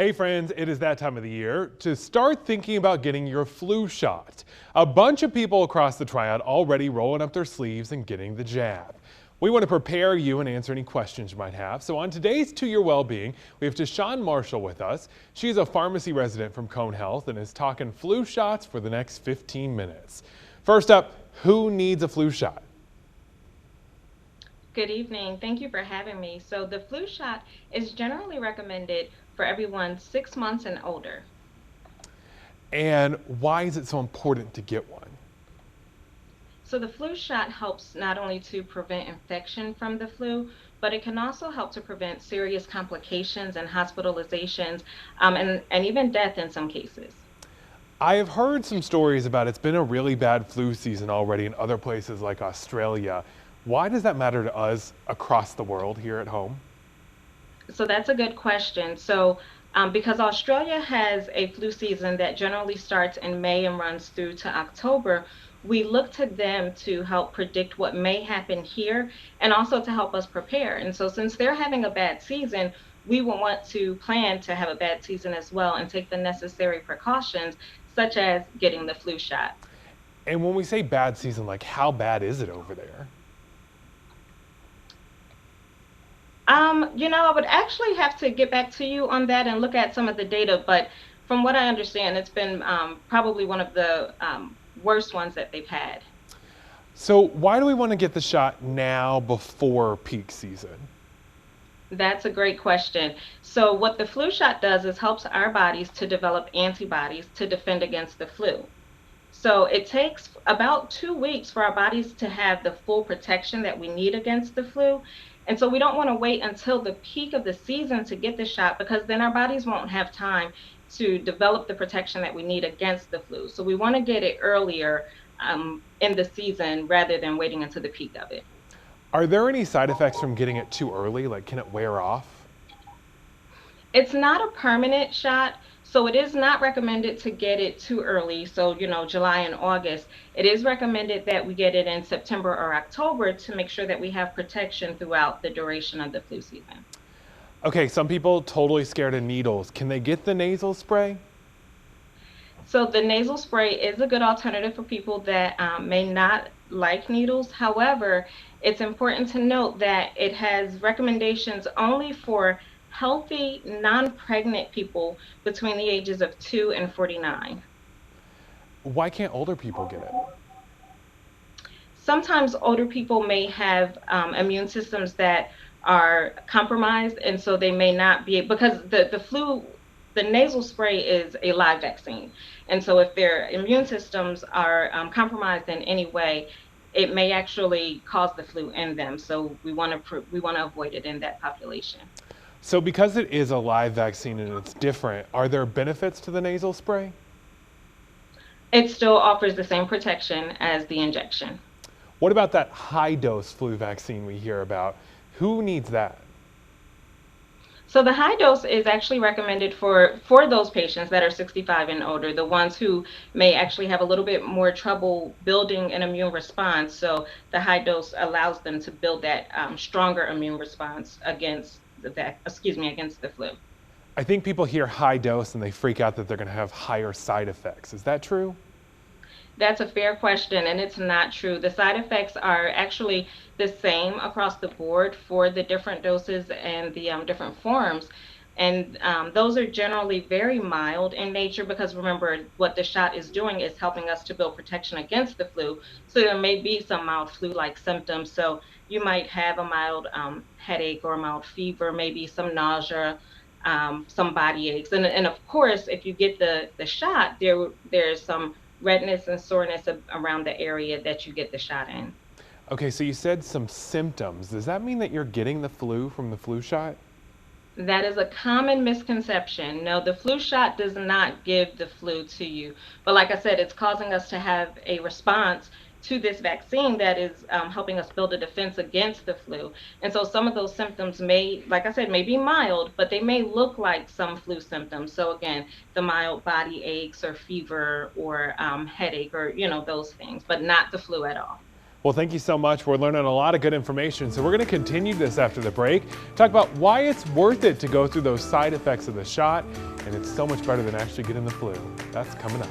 Hey friends, it is that time of the year to start thinking about getting your flu shot. A bunch of people across the triad already rolling up their sleeves and getting the jab. We want to prepare you and answer any questions you might have. So on today's To Your Wellbeing, we have Deshawn Marshall with us. She's a pharmacy resident from Cone Health and is talking flu shots for the next 15 minutes. First up, who needs a flu shot? Good evening. Thank you for having me. So the flu shot is generally recommended for everyone 6 months and older. And why is it so important to get one? So the flu shot helps not only to prevent infection from the flu, but it can also help to prevent serious complications and hospitalizations, and even death in some cases. I have heard some stories about it's been a really bad flu season already in other places like Australia. Why does that matter to us across the world here at home? So that's a good question. Because Australia has a flu season that generally starts in May and runs through to October, we look to them to help predict what may happen here and also to help us prepare. And so, since they're having a bad season, we will want to plan to have a bad season as well and take the necessary precautions, such as getting the flu shot. And when we say bad season, like how bad is it over there? I would actually have to get back to you on that and look at some of the data, but from what I understand, it's been probably one of the worst ones that they've had. So why do we want to get the shot now before peak season? That's a great question. So, what the flu shot does is helps our bodies to develop antibodies to defend against the flu. So, it takes about 2 weeks for our bodies to have the full protection that we need against the flu. And so, we don't want to wait until the peak of the season to get the shot because then our bodies won't have time to develop the protection that we need against the flu. So, we want to get it earlier in the season rather than waiting until the peak of it. Are there any side effects from getting it too early? Like, can it wear off? It's not a permanent shot, so it is not recommended to get it too early. So, July and August. It is recommended that we get it in September or October to make sure that we have protection throughout the duration of the flu season. Okay, some people totally scared of needles. Can they get the nasal spray? So, the nasal spray is a good alternative for people that may not like needles. However, it's important to note that it has recommendations only for healthy, non pregnant people between the ages of 2 and 49. Why can't older people get it? Sometimes older people may have immune systems that are compromised, and so they may not be because the nasal spray is a live vaccine, and so if their immune systems are compromised in any way, it may actually cause the flu in them. So we want to avoid it in that population. So because it is a live vaccine and it's different, are there benefits to the nasal spray? It still offers the same protection as the injection. What about that high dose flu vaccine we hear about? Who needs that? So the high dose is actually recommended for those patients that are 65 and older, the ones who may actually have a little bit more trouble building an immune response. So the high dose allows them to build that stronger immune response against the flu. I think people hear high dose and they freak out that they're going to have higher side effects. Is that true? That's a fair question, and it's not true. The side effects are actually the same across the board for the different doses and the different forms. And those are generally very mild in nature because remember, what the shot is doing is helping us to build protection against the flu. So there may be some mild flu like symptoms. So you might have a mild headache or a mild fever, maybe some nausea. Some body aches, and of course, if you get the shot, there's some redness and soreness around the area that you get the shot in. Okay, so you said some symptoms. Does that mean that you're getting the flu from the flu shot? That is a common misconception. No, the flu shot does not give the flu to you. But like I said, it's causing us to have a response to this vaccine that is helping us build a defense against the flu. And so some of those symptoms may, like I said, may be mild, but they may look like some flu symptoms. So again, the mild body aches or fever or headache or, those things, but not the flu at all. Well, thank you so much. We're learning a lot of good information. So we're going to continue this after the break. Talk about why it's worth it to go through those side effects of the shot. And it's so much better than actually getting the flu. That's coming up.